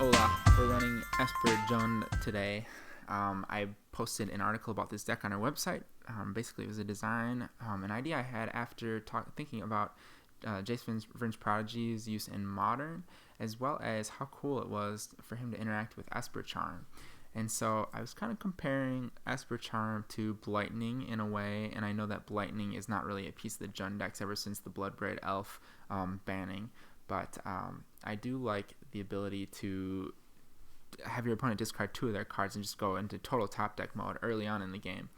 Hola, we're running Esper Charm today. I posted an article about this deck on our website. Basically, it was a design, an idea I had after thinking about Jace Vryn's Prodigy's use in Modern, as well as how cool it was for him to interact with Esper Charm. And so I was kind of comparing Esper Charm to Blightning in a way, and I know that Blightning is not really a piece of the Jund decks ever since the Bloodbraid Elf banning, but I do like the ability to have your opponent discard two of their cards and just go into total top deck mode early on in the game.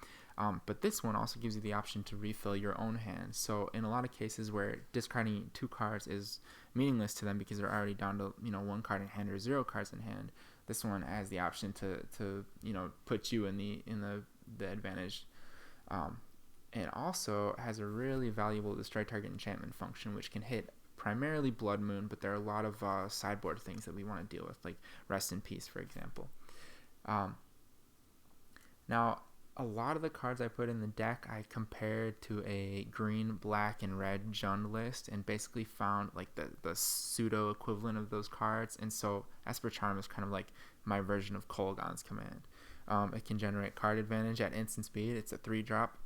But this one also gives you the option to refill your own hand. So in a lot of cases where discarding two cards is meaningless to them because they're already down to one card in hand or zero cards in hand, this one has the option to put you in the advantage. It also has a really valuable destroy target enchantment function, which can hit primarily Blood Moon, but there are a lot of sideboard things that we want to deal with, like Rest in Peace, for example. Now, a lot of the cards I put in the deck I compared to a green, black, and red Jund list and basically found like the pseudo equivalent of those cards. And so Esper Charm is kind of like my version of Kolaghan's Command. It can generate card advantage at instant speed. It's a 3-drop.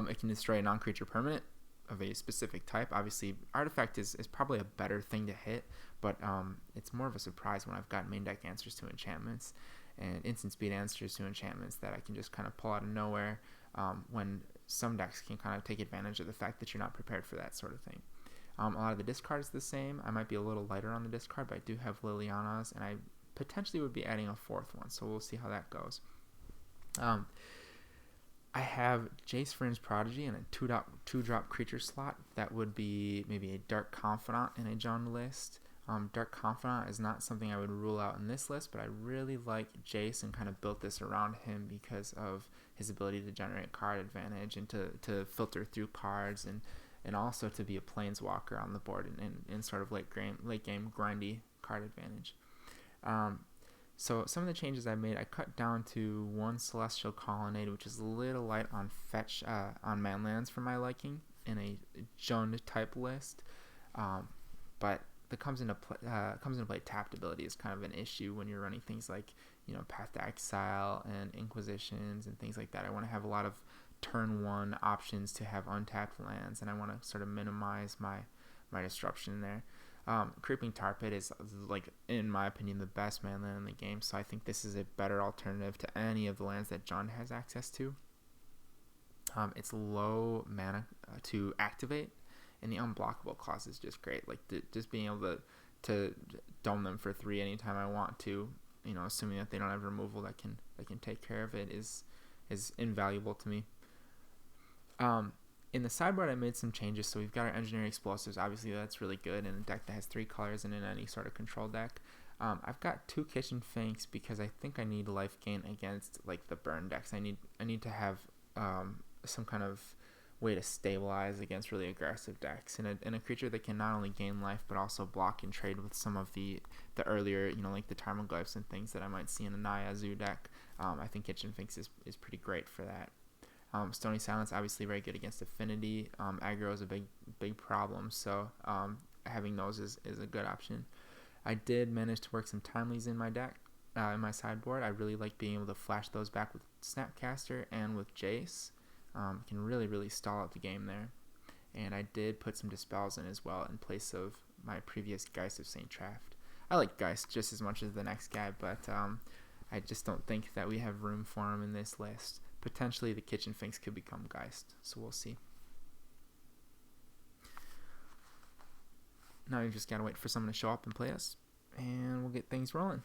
It can destroy a non-creature permanent of a specific type. Obviously, Artifact is probably a better thing to hit, but it's more of a surprise when I've got main deck answers to enchantments and instant speed answers to enchantments that I can just kind of pull out of nowhere when some decks can kind of take advantage of the fact that you're not prepared for that sort of thing. A lot of the discard is the same. I might be a little lighter on the discard, but I do have Lilianas, and I potentially would be adding a fourth one, so we'll see how that goes. I have Jace Vryn's Prodigy in a 2-drop creature slot. That would be maybe a Dark Confidant in a Jund list. Dark Confidant is not something I would rule out in this list, but I really like Jace and kind of built this around him because of his ability to generate card advantage and to filter through cards and also to be a planeswalker on the board and sort of late game grindy card advantage. So some of the changes I made, I cut down to one Celestial Colonnade, which is a little light on fetch on manlands for my liking in a Jund type list, but that comes into play tapped ability is kind of an issue when you're running things like Path to Exile and Inquisitions and things like that. I want to have a lot of turn one options to have untapped lands, and I want to sort of minimize my disruption there. Creeping Tar Pit is, like, in my opinion, the best mana land in the game, so I think this is a better alternative to any of the lands that Jund has access to. It's low mana to activate, and the unblockable clause is just great. Like, just being able to dome them for 3 anytime I want to, assuming that they don't have removal that can take care of it, is invaluable to me. In the sideboard, I made some changes. So we've got our Engineering Explosives. Obviously, that's really good in a deck that has 3 colors and in any sort of control deck. I've got 2 Kitchen Finks because I think I need life gain against like the burn decks. I need to have some kind of way to stabilize against really aggressive decks. And a creature that can not only gain life but also block and trade with some of the earlier, like the Tarmogoyfs and things that I might see in a Naya Zoo deck. I think Kitchen Finks is pretty great for that. Stony Silence, obviously very good against Affinity. Aggro is a big problem, so having those is a good option. I did manage to work some Timelies in my deck, in my sideboard. I really like being able to flash those back with Snapcaster and with Jace. Can really stall out the game there. And I did put some Dispels in as well in place of my previous Geist of St. Traft. I like Geist just as much as the next guy, but I just don't think that we have room for him in this list. Potentially the Kitchen Finks could become Geist, so we'll see. Now you just gotta wait for someone to show up and play us, and we'll get things rolling.